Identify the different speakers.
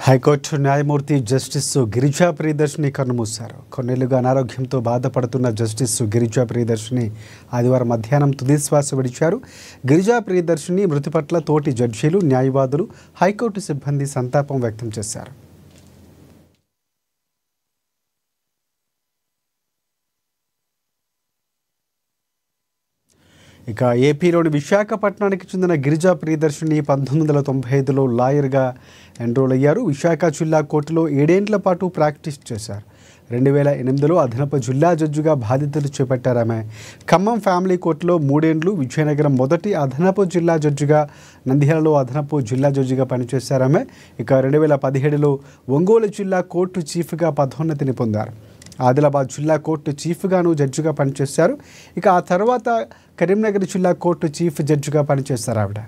Speaker 1: High court న్యాయమూర్తి justice Girija Priyadarshini కన్నుమూశారు. కొన్నేళ్లుగా అనారోగ్యంతో బాధపడుతున్న జస్టిస్ గిరిజా ప్రియదర్శిని ఆదివారం మధ్యాహ్నం తుదిశ్వాస విడిచారు. గిరిజా ప్రియదర్శిని మృతి పట్ల తోటి జడ్జీలు, న్యాయవాదులు, హైకోర్టు సిబ్బంది సంతాపం వ్యక్తం చేశారు. ఇక ఏపీలోని విశాఖపట్నానికి చెందిన గిరిజా ప్రియదర్శిని 1995లో లాయర్గా ఎన్రోల్ అయ్యారు. విశాఖ జిల్లా కోర్టులో 7 ఏళ్ల పాటు ప్రాక్టీస్ చేశారు. 2008లో అదనపు జిల్లా జడ్జిగా బాధ్యతలు చేపట్టారు. ఆమె ఖమ్మం ఫ్యామిలీ కోర్టులో 3 ఏళ్లు, విజయనగరం మొదటి అదనపు జిల్లా జడ్జిగా, నంద్యాలలో అదనపు జిల్లా జడ్జిగా పనిచేశారు. ఆమె ఇక 2017లో ఒంగోలు జిల్లా కోర్టు చీఫ్గా పదోన్నతిని పొందారు. ఆదిలాబాద్ జిల్లా కోర్టు చీఫ్గాను జడ్జిగా పనిచేశారు. ఇక ఆ తర్వాత కరీంనగర్ జిల్లా కోర్టు చీఫ్ జడ్జిగా పనిచేశారు ఆవిడ.